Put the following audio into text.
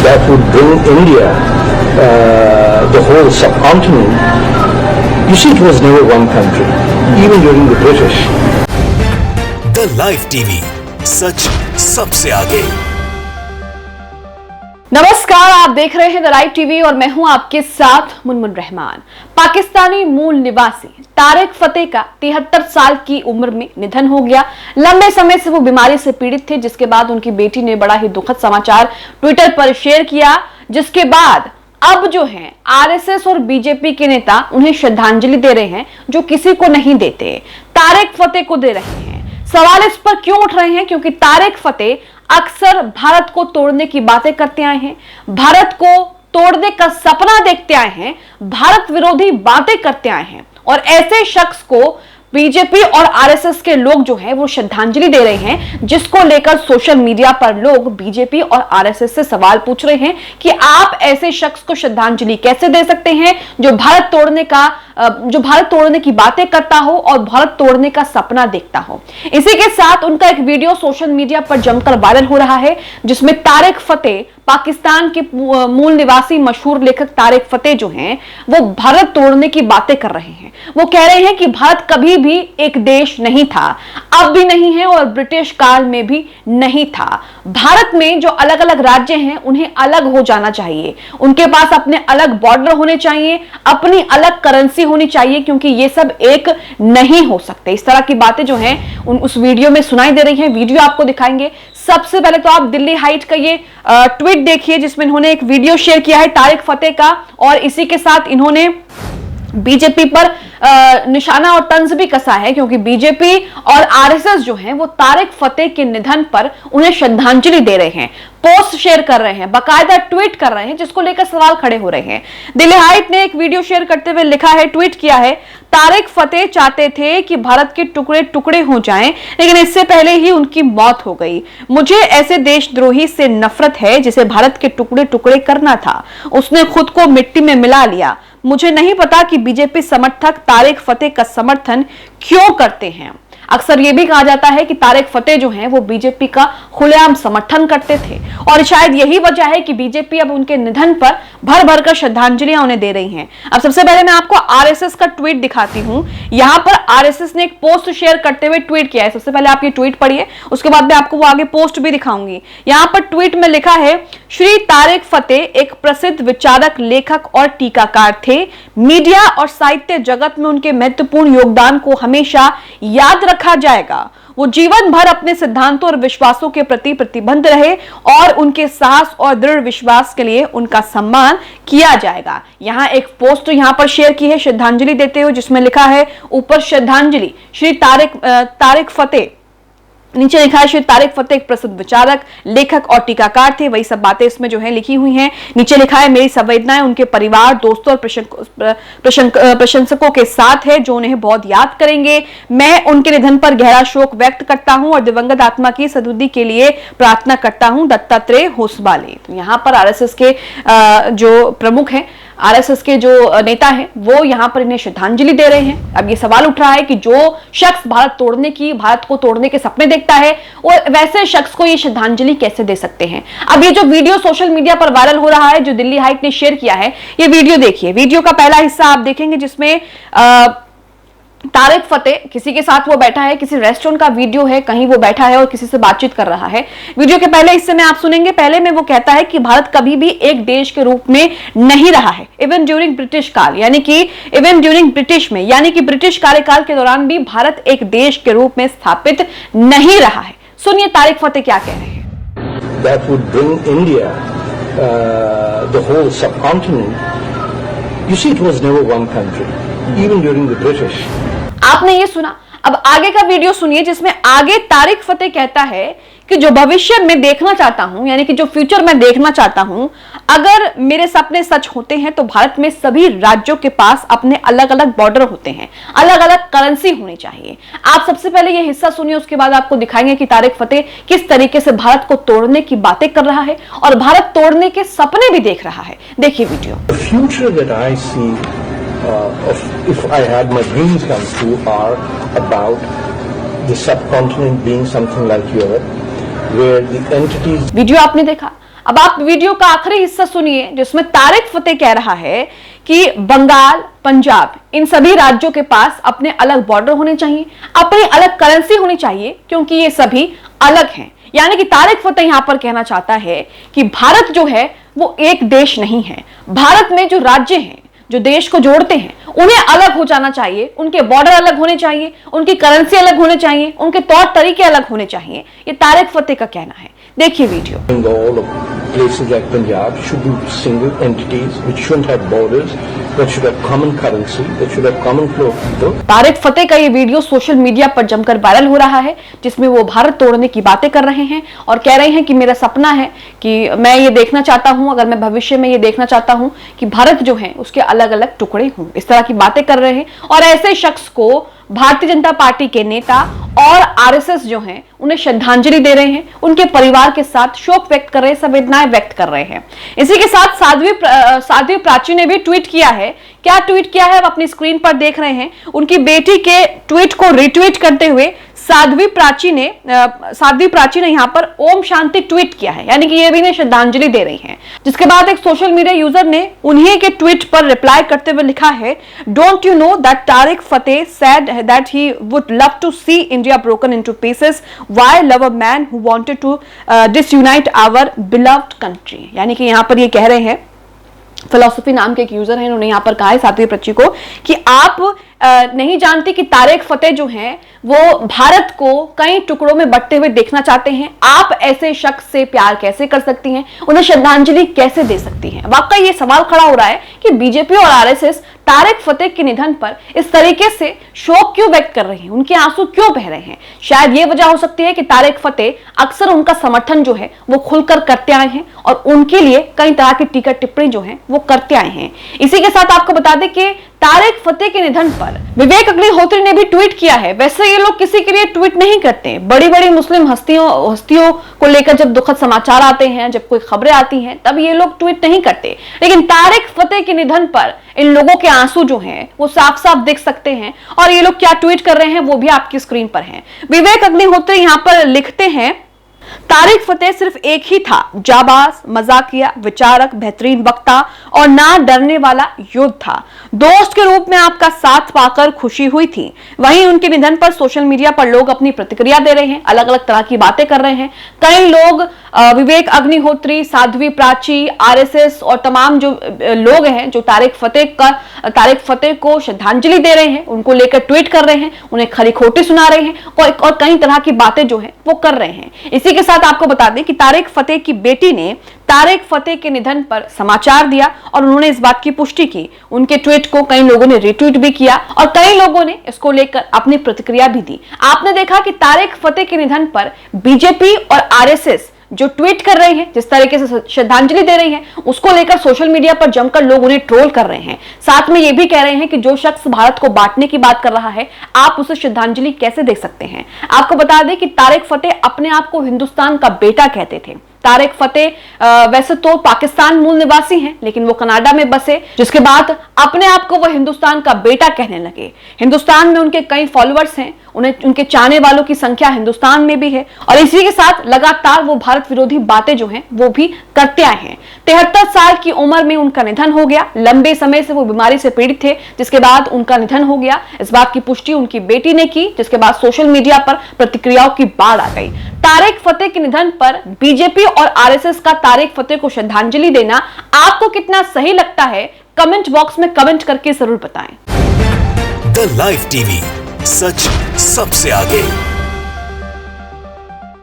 that would bring India, the whole subcontinent. You see, it was never one country, even during the British. The live TV, सच सबसे आगे। नमस्कार, आप देख रहे हैं द लाइव टीवी और मैं हूं आपके साथ मुनमुन रहमान। पाकिस्तानी मूल निवासी तारिक फतेह का 73 साल की उम्र में निधन हो गया। लंबे समय से वो बीमारी से पीड़ित थे, जिसके बाद उनकी बेटी ने बड़ा ही दुखद समाचार ट्विटर पर शेयर किया, जिसके बाद अब जो है आरएसएस और बीजेपी के नेता उन्हें श्रद्धांजलि दे रहे हैं, जो किसी को नहीं देते, तारिक फतेह को दे रहे हैं। सवाल इस पर क्यों उठ रहे हैं? क्योंकि तारिक फतेह अक्सर भारत को तोड़ने की बातें करते आए हैं, भारत को तोड़ने का सपना देखते आए हैं, भारत विरोधी बातें करते आए हैं, और ऐसे शख्स को बीजेपी और आरएसएस के लोग जो हैं वो श्रद्धांजलि दे रहे हैं, जिसको लेकर सोशल मीडिया पर लोग बीजेपी और आरएसएस से सवाल पूछ रहे हैं कि आप ऐसे शख्स को श्रद्धांजलि कैसे दे सकते हैं जो भारत तोड़ने की बातें करता हो और भारत तोड़ने का सपना देखता हो। इसी के साथ उनका एक वीडियो सोशल मीडिया पर जमकर वायरल हो रहा है, जिसमें तारिक फतेह, पाकिस्तान के मूल निवासी मशहूर लेखक तारिक फतेह जो हैं वो भारत तोड़ने की बातें कर रहे हैं। वो कह रहे हैं कि भारत कभी भी एक देश नहीं था, अब भी नहीं है और ब्रिटिश काल में भी नहीं था। भारत में जो अलग अलग राज्य हैं उन्हें अलग हो जाना चाहिए, उनके पास अपने अलग बॉर्डर होने चाहिए, अपनी अलग करेंसी होनी चाहिए, क्योंकि ये सब एक नहीं हो सकते। इस तरह की बातें जो हैं उस वीडियो में सुनाई दे रही हैं। वीडियो आपको दिखाएंगे। सबसे पहले तो आप दिल्ली हाइट का ये ट्वीट देखिए, जिसमें इन्होंने एक वीडियो शेयर किया है तारिक फतेह का, और इसी के साथ इन्होंने बीजेपी पर निशाना और तंज भी कसा है, क्योंकि बीजेपी और आरएसएस जो हैं वो तारिक फतेह के निधन पर उन्हें श्रद्धांजलि दे रहे हैं, पोस्ट शेयर कर रहे हैं, बाकायदा ट्वीट कर रहे हैं, जिसको लेकर सवाल खड़े हो रहे हैं। दिल्ली हाइट ने एक वीडियो शेयर करते हुए लिखा है, ट्वीट किया है, तारिक फतेह चाहते थे कि भारत के टुकड़े टुकड़े हो जाएं, लेकिन इससे पहले ही उनकी मौत हो गई। मुझे ऐसे देशद्रोही से नफरत है जिसे भारत के टुकड़े टुकड़े करना था, उसने खुद को मिट्टी में मिला लिया। मुझे नहीं पता कि बीजेपी समर्थक तारिक फतेह का समर्थन क्यों करते हैं। अक्सर यह भी कहा जाता है कि तारिक फतेह जो हैं वो बीजेपी का खुलेआम समर्थन करते थे, और शायद यही वजह है कि बीजेपी अब उनके निधन पर भर भर कर श्रद्धांजलियां उन्हें दे रही हैं। अब सबसे पहले मैं आपको आरएसएस का ट्वीट दिखाती हूं। यहां पर आरएसएस ने एक पोस्ट शेयर करते हुए ट्वीट किया है। सबसे पहले आप ये ट्वीट पढ़िए, उसके बाद मैं आपको वो आगे पोस्ट भी दिखाऊंगी। यहां पर ट्वीट में लिखा है, श्री तारिक फतेह एक प्रसिद्ध विचारक, लेखक और टीकाकार थे। मीडिया और साहित्य जगत में उनके महत्वपूर्ण योगदान को हमेशा याद रखा जाएगा। वो जीवन भर अपने सिद्धांतों और विश्वासों के प्रति प्रतिबद्ध रहे और उनके साहस और दृढ़ विश्वास के लिए उनका सम्मान किया जाएगा। यहाँ एक पोस्ट यहाँ पर शेयर की है श्रद्धांजलि देते हुए, जिसमें लिखा है ऊपर श्रद्धांजलि श्री तारिक फतेह, नीचे लिखा है श्री तारिक फतेह एक प्रसिद्ध विचारक, लेखक और टीकाकार थे। वही सब बातें इसमें जो है लिखी हुई हैं। नीचे लिखा है, मेरी संवेदनाएं उनके परिवार, दोस्तों और प्रशंसकों के साथ है जो उन्हें बहुत याद करेंगे। मैं उनके निधन पर गहरा शोक व्यक्त करता हूं और दिवंगत आत्मा की सद्बुद्धि के लिए प्रार्थना करता हूं। दत्तात्रेय होसबाले। तो यहाँ पर आरएसएस के जो प्रमुख हैं, आरएसएस के जो नेता हैं, वो यहां पर इन्हें श्रद्धांजलि दे रहे हैं। अब ये सवाल उठ रहा है कि जो शख्स भारत को तोड़ने के सपने देखता है, वो वैसे शख्स को ये श्रद्धांजलि कैसे दे सकते हैं? अब ये जो वीडियो सोशल मीडिया पर वायरल हो रहा है, जो दिल्ली हाइट ने शेयर किया है, ये वीडियो देखिए। वीडियो का पहला हिस्सा आप देखेंगे, जिसमें तारिक फतेह किसी के साथ वो बैठा है, किसी रेस्टोरेंट का वीडियो है, कहीं वो बैठा है और किसी से बातचीत कर रहा है। वीडियो के पहले हिस्से में आप सुनेंगे, पहले में वो कहता है कि भारत कभी भी एक देश के रूप में नहीं रहा है, इवन ड्यूरिंग ब्रिटिश काल, यानी कि ब्रिटिश कार्यकाल के दौरान भी भारत एक देश के रूप में स्थापित नहीं रहा है। सुनिए तारिक फतेह क्या कह रहे हैं। That would bring India, the whole subcontinent. You see, it was never one country, even during the British. आपने ये सुना। अब आगे का वीडियो सुनिए, जिसमें आगे तारिक फतेह कहता है कि जो भविष्य में देखना चाहता हूं, यानी कि जो फ्यूचर में देखना चाहता हूं, अगर मेरे सपने सच होते हैं तो भारत में सभी राज्यों के पास अपने अलग अलग बॉर्डर होते हैं, अलग अलग करेंसी होनी चाहिए। आप सबसे पहले ये हिस्सा सुनिए, उसके बाद आपको दिखाएंगे कि तारिक फतेह किस तरीके से भारत को तोड़ने की बातें कर रहा है और भारत तोड़ने के सपने भी देख रहा है। देखिए video. Future that I see if I had my dreams come true are about the subcontinent being something like Europe, where the entities. Video आपने देखा। अब आप वीडियो का आखिरी हिस्सा सुनिए जिसमें तारिक फतेह कह रहा है कि बंगाल, पंजाब, इन सभी राज्यों के पास अपने अलग बॉर्डर होने चाहिए, अपनी अलग करेंसी होनी चाहिए, क्योंकि ये सभी अलग हैं। यानी कि तारिक फतेह यहां पर कहना चाहता है कि भारत जो है वो एक देश नहीं है। भारत में जो राज्य हैं, जो देश को जोड़ते हैं, उन्हें अलग हो जाना चाहिए, उनके बॉर्डर अलग होने चाहिए, उनकी करेंसी अलग होने चाहिए, उनके तौर तरीके अलग होने चाहिए। ये तारिक फतेह का कहना है। देखिए video. All of places like Punjab should be single entities which shouldn't have borders, that should have common currency, that should have common flow of people. Tarek Fatah का ये वीडियो सोशल मीडिया पर जमकर वायरल हो रहा है, जिसमें वो भारत तोड़ने की बातें कर रहे हैं और कह रहे हैं कि मेरा सपना है कि मैं ये देखना चाहता हूं, अगर मैं भविष्य में ये देखना चाहता हूं कि भारत जो है उसके अलग अलग टुकड़े हों। इस तरह की बातें कर रहे हैं और ऐसे शख्स को भारतीय जनता पार्टी के नेता और आरएसएस जो हैं उन्हें श्रद्धांजलि दे रहे हैं, उनके परिवार के साथ शोक व्यक्त कर रहे हैं, संवेदनाएं व्यक्त कर रहे हैं। इसी के साथ साध्वी प्राची ने भी ट्वीट किया है। क्या ट्वीट किया है आप अपनी स्क्रीन पर देख रहे हैं। उनकी बेटी के ट्वीट को रिट्वीट करते हुए साध्वी प्राची ने यहाँ पर ओम शांति ट्वीट किया है, यानी कि ये भी इन्हें श्रद्धांजलि दे रही हैं। जिसके बाद एक सोशल मीडिया यूजर ने उन्हीं के ट्वीट पर रिप्लाई करते हुए लिखा है, don't you know that Tarek Fatah said that he would love to see India broken into pieces, why love a man who wanted to disunite our beloved country. यानी कि यहाँ पर ये कह रहे हैं, फिलोसफी नाम के एक यूजर हैं, उन्होंने यहाँ पर कहा है साध्वी प्राची को कि आप नहीं जानती कि तारिक फतेह जो हैं वो भारत को कई टुकड़ों में बंटते हुए देखना चाहते हैं। आप ऐसे शख्स से प्यार कैसे कर सकती हैं, उन्हें श्रद्धांजलि कैसे दे सकती हैं। वाकई ये सवाल खड़ा हो रहा है कि बीजेपी और आरएसएस तारिक फतेह के निधन पर इस तरीके से शोक क्यों व्यक्त कर रहे हैं, उनके आंसू क्यों बह रहे हैं। शायद ये वजह हो सकती है कि तारिक फतेह अक्सर उनका समर्थन जो है वो खुलकर करते आए हैं और उनके लिए कई तरह की टीका टिप्पणी जो है वो करते आए हैं। इसी के साथ आपको बता दें कि तारिक फतेह के निधन पर विवेक अग्निहोत्री ने भी ट्वीट किया है। वैसे ये लोग किसी के लिए ट्वीट नहीं करते। बड़ी बड़ी मुस्लिम हस्तियों को लेकर जब दुखद समाचार आते हैं, जब कोई खबरें आती हैं, तब ये लोग ट्वीट नहीं करते। लेकिन तारिक फतेह के निधन पर इन लोगों के आंसू जो हैं वो साफ साफ दिख सकते हैं और ये लोग क्या ट्वीट कर रहे हैं वो भी आपकी स्क्रीन पर है। विवेक अग्निहोत्री यहाँ पर लिखते हैं, तारिक फतेह सिर्फ एक ही था, जाबाज, मजाकिया, विचारक, बेहतरीन वक्ता और ना डरने वाला योद्धा। दोस्त के रूप में आपका साथ पाकर खुशी हुई थी। वहीं उनके निधन पर सोशल मीडिया पर लोग अपनी प्रतिक्रिया दे रहे हैं, अलग अलग तरह की बातें कर रहे हैं। कई लोग विवेक अग्निहोत्री, साध्वी प्राची, आरएसएस और तमाम जो लोग हैं जो तारिक फतेह को श्रद्धांजलि दे रहे हैं, उनको लेकर ट्वीट कर रहे हैं, उन्हें खरी खोटी सुना रहे हैं और कई तरह की बातें जो है वो कर रहे हैं। इसी के साथ आपको बता दें कि तारिक फतेह की बेटी ने तारिक फतेह के निधन पर समाचार दिया और उन्होंने इस बात की पुष्टि की। उनके ट्वीट को कई लोगों ने रिट्वीट भी किया और कई लोगों ने इसको लेकर अपनी प्रतिक्रिया भी दी। आपने देखा कि तारिक फतेह के निधन पर बीजेपी और आरएसएस जो ट्वीट कर रही है, जिस तरीके से श्रद्धांजलि दे रही है, उसको लेकर सोशल मीडिया पर जमकर लोग उन्हें ट्रोल कर रहे हैं। साथ में ये भी कह रहे हैं कि जो शख्स भारत को बांटने की बात कर रहा है, आप उसे श्रद्धांजलि कैसे दे सकते हैं। आपको बता दें कि तारिक फतेह अपने आप को हिंदुस्तान का बेटा कहते थे। तारिक फतेह वैसे तो पाकिस्तान मूल निवासी हैं, लेकिन वो कनाडा में बसे, जिसके बाद अपने आप को वो हिंदुस्तान का बेटा कहने लगे। हिंदुस्तान में उनके कई फॉलोअर्स हैं, उनके चाहने वालों की संख्या हिंदुस्तान में भी है और इसी के साथ लगातार वो भारत विरोधी बातें जो हैं वो भी करते आए हैं। 73 साल की उम्र में उनका निधन हो गया। लंबे समय से वो बीमारी से पीड़ित थे, जिसके बाद उनका निधन हो गया। इस बात की पुष्टि उनकी बेटी ने की, जिसके बाद सोशल मीडिया पर प्रतिक्रियाओं की बाढ़ आ गई। तारिक फतेह के निधन पर बीजेपी और आरएसएस का तारिक फतेह को श्रद्धांजलि देना आपको कितना सही लगता है, कमेंट बॉक्स में कमेंट करके जरूर बताएं। द लाइव टीवी, सच सबसे आगे।